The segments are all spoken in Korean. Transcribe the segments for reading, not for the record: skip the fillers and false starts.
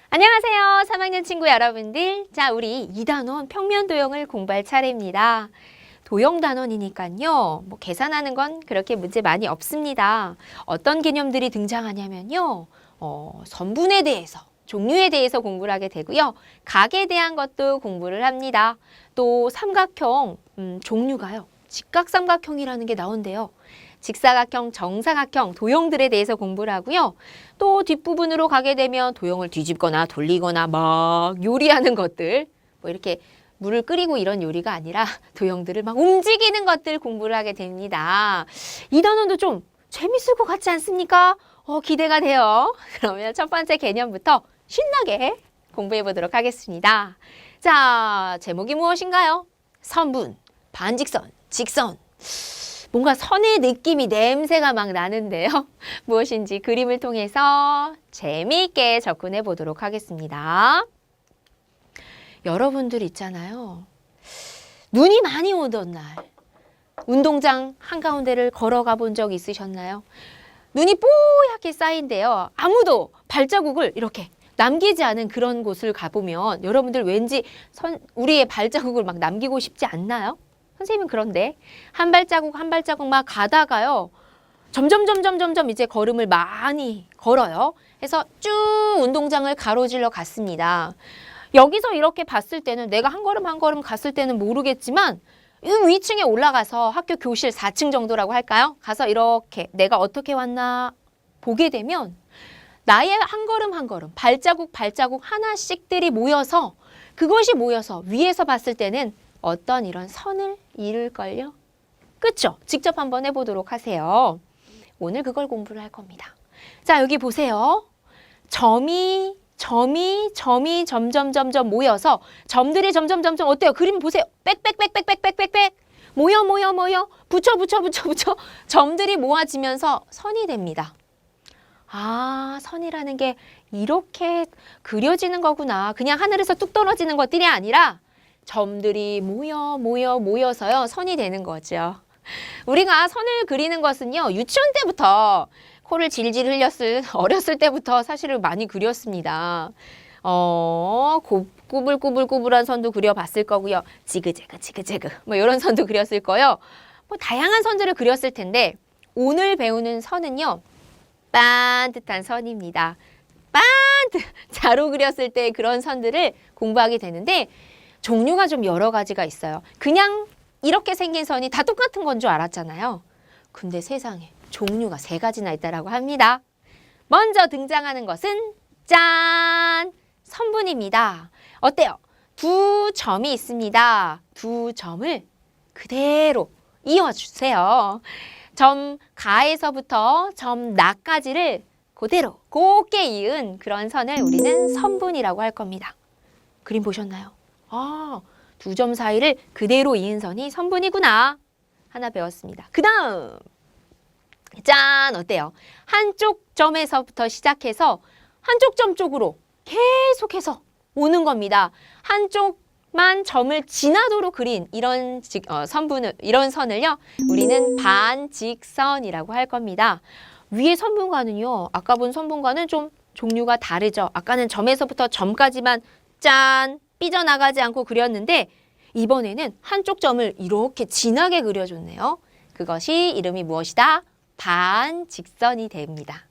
안녕하세요. 3학년 친구 여러분들. 자, 우리 2단원 평면 도형을 공부할 차례입니다. 도형 단원이니까요. 계산하는 건 그렇게 문제 많이 없습니다. 어떤 개념들이 등장하냐면요. 선분에 대해서, 종류에 대해서 공부를 하게 되고요. 각에 대한 것도 공부를 합니다. 또 삼각형 종류가요. 직각삼각형이라는 게 나온대요. 직사각형, 정사각형, 도형들에 대해서 공부를 하고요. 또 뒷부분으로 가게 되면 도형을 뒤집거나 돌리거나 막 요리하는 것들, 이렇게 물을 끓이고 이런 요리가 아니라 도형들을 막 움직이는 것들 공부를 하게 됩니다. 이 단원도 좀 재밌을 것 같지 않습니까? 기대가 돼요. 그러면 첫 번째 개념부터 신나게 공부해 보도록 하겠습니다. 자, 제목이 무엇인가요? 선분, 반직선, 직선. 뭔가 선의 느낌이 냄새가 막 나는데요. 무엇인지 그림을 통해서 재미있게 접근해 보도록 하겠습니다. 여러분들 있잖아요. 눈이 많이 오던 날 운동장 한가운데를 걸어가 본 적 있으셨나요? 눈이 뽀얗게 쌓인데요. 아무도 발자국을 이렇게 남기지 않은 그런 곳을 가보면 여러분들 왠지 우리의 발자국을 막 남기고 싶지 않나요? 선생님은 그런데 한 발자국 한 발자국 막 가다가요. 점점 이제 걸음을 많이 걸어요. 해서 쭉 운동장을 가로질러 갔습니다. 여기서 이렇게 봤을 때는 내가 한 걸음 한 걸음 갔을 때는 모르겠지만 위층에 올라가서 학교 교실 4층 정도라고 할까요? 가서 이렇게 내가 어떻게 왔나 보게 되면 나의 한 걸음 한 걸음 발자국 하나씩들이 모여서 그것이 모여서 위에서 봤을 때는 어떤 이런 선을 이룰걸요? 그쵸? 직접 한번 해보도록 하세요. 오늘 그걸 공부를 할 겁니다. 자, 여기 보세요. 점이 점점 모여서 점들이 점점 어때요? 그림 보세요. 빽 모여 붙여 점들이 모아지면서 선이 됩니다. 아, 선이라는 게 이렇게 그려지는 거구나. 그냥 하늘에서 뚝 떨어지는 것들이 아니라 점들이 모여서요 선이 되는 거죠. 우리가 선을 그리는 것은요 유치원 때부터 코를 질질 흘렸을 어렸을 때부터 사실은 많이 그렸습니다. 꾸불꾸불한 선도 그려봤을 거고요. 지그재그 이런 선도 그렸을 거요. 다양한 선들을 그렸을 텐데 오늘 배우는 선은요 반듯한 선입니다. 자로 그렸을 때 그런 선들을 공부하게 되는데 종류가 좀 여러 가지가 있어요. 그냥 이렇게 생긴 선이 다 똑같은 건 줄 알았잖아요. 근데 세상에 종류가 3가지나 있다라고 합니다. 먼저 등장하는 것은 짠! 선분입니다. 어때요? 2점이 있습니다. 2점을 그대로 이어주세요. 점 가에서부터 점 나까지를 그대로 곱게 이은 그런 선을 우리는 선분이라고 할 겁니다. 그림 보셨나요? 2점 사이를 그대로 이은 선이 선분이구나. 하나 배웠습니다. 그 다음 짠! 어때요? 한쪽 점에서부터 시작해서 한쪽 점 쪽으로 계속해서 오는 겁니다. 한쪽만 점을 지나도록 그린 이런 이런 선을요 우리는 반직선이라고 할 겁니다. 위의 선분과는요 아까 본 선분과는 좀 종류가 다르죠. 아까는 점에서부터 점까지만 짠! 삐져나가지 않고 그렸는데 이번에는 한쪽 점을 이렇게 진하게 그려줬네요. 그것이 이름이 무엇이다? 반직선이 됩니다.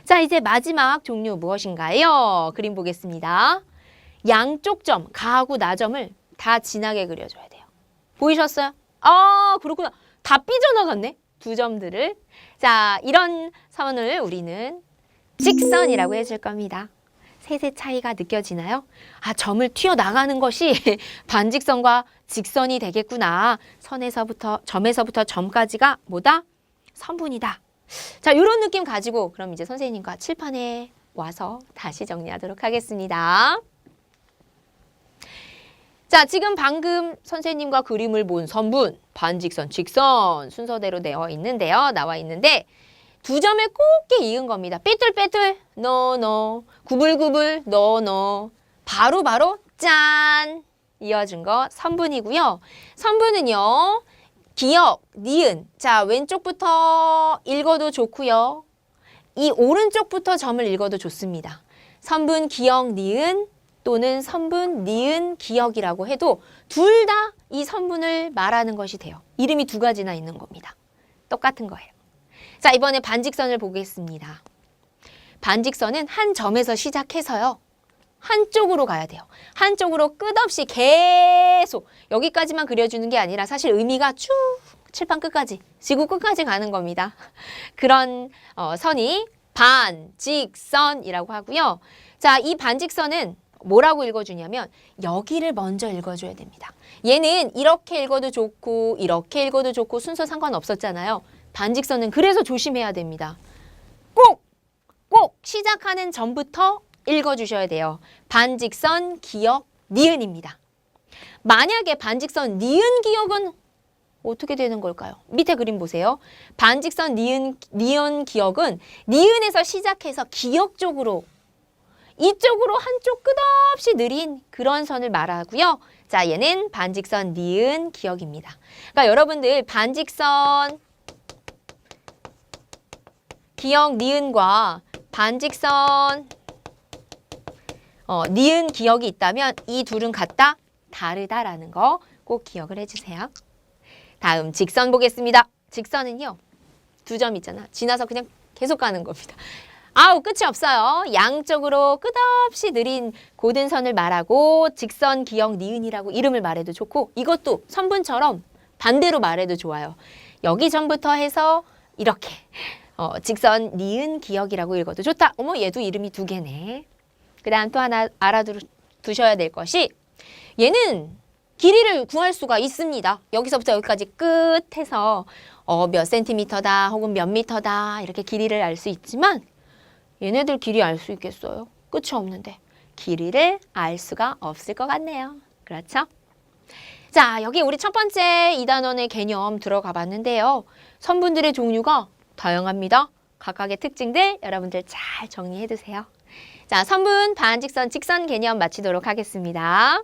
자, 이제 마지막 종류 무엇인가요? 그림 보겠습니다. 양쪽 점, 가하고 나점을 다 진하게 그려줘야 돼요. 보이셨어요? 그렇구나. 다 삐져나갔네. 2점들을. 자, 이런 선을 우리는 직선이라고 해줄 겁니다. 셋의 차이가 느껴지나요? 점을 튀어나가는 것이 반직선과 직선이 되겠구나. 점에서부터 점까지가 뭐다? 선분이다. 자, 이런 느낌 가지고 그럼 이제 선생님과 칠판에 와서 다시 정리하도록 하겠습니다. 자, 지금 방금 선생님과 그림을 본 선분, 반직선, 직선 순서대로 나와 있는데 2점을 곱게 이은 겁니다. 삐뚤빼뚤, 노. 구불구불, 노. 바로 짠! 이어준 거 선분이고요. 선분은요. 기역, 니은. 자, 왼쪽부터 읽어도 좋고요. 이 오른쪽부터 점을 읽어도 좋습니다. 선분 기역 니은 또는 선분 니은 기역이라고 해도 둘 다 이 선분을 말하는 것이 돼요. 이름이 두 가지나 있는 겁니다. 똑같은 거예요. 자, 이번에 반직선을 보겠습니다. 반직선은 한 점에서 시작해서요. 한쪽으로 가야 돼요. 한쪽으로 끝없이 계속 여기까지만 그려주는 게 아니라 사실 의미가 쭉 칠판 끝까지, 지구 끝까지 가는 겁니다. 그런 선이 반직선이라고 하고요. 자, 이 반직선은 뭐라고 읽어주냐면 여기를 먼저 읽어줘야 됩니다. 얘는 이렇게 읽어도 좋고 이렇게 읽어도 좋고 순서 상관없었잖아요. 반직선은 그래서 조심해야 됩니다. 꼭 시작하는 점부터 읽어주셔야 돼요. 반직선 기역 니은입니다. 만약에 반직선 니은 기역은 어떻게 되는 걸까요? 밑에 그림 보세요. 반직선 니은 기역은 니은에서 시작해서 기역 쪽으로 이쪽으로 한쪽 끝없이 느린 그런 선을 말하고요. 자, 얘는 반직선 니은 기역입니다. 그러니까 여러분들 반직선 기역 니은과 반직선 니은 기역이 있다면 이 둘은 같다, 다르다라는 거 꼭 기억을 해주세요. 다음 직선 보겠습니다. 직선은요. 두 점 있잖아. 지나서 그냥 계속 가는 겁니다. 아우, 끝이 없어요. 양쪽으로 끝없이 느린 고든 선을 말하고 직선 기역 니은이라고 이름을 말해도 좋고 이것도 선분처럼 반대로 말해도 좋아요. 여기 전부터 해서 이렇게 직선 니은 기역이라고 읽어도 좋다. 어머, 얘도 이름이 두 개네. 그 다음 또 하나 알아두셔야 될 것이 얘는 길이를 구할 수가 있습니다. 여기서부터 여기까지 끝에서 몇 센티미터다 혹은 몇 미터다 이렇게 길이를 알 수 있지만 얘네들 길이 알 수 있겠어요? 끝이 없는데 길이를 알 수가 없을 것 같네요. 그렇죠? 자, 여기 우리 첫 번째 2단원의 개념 들어가 봤는데요. 선분들의 종류가 다양합니다. 각각의 특징들 여러분들 잘 정리해 두세요. 자, 선분, 반직선, 직선 개념 마치도록 하겠습니다.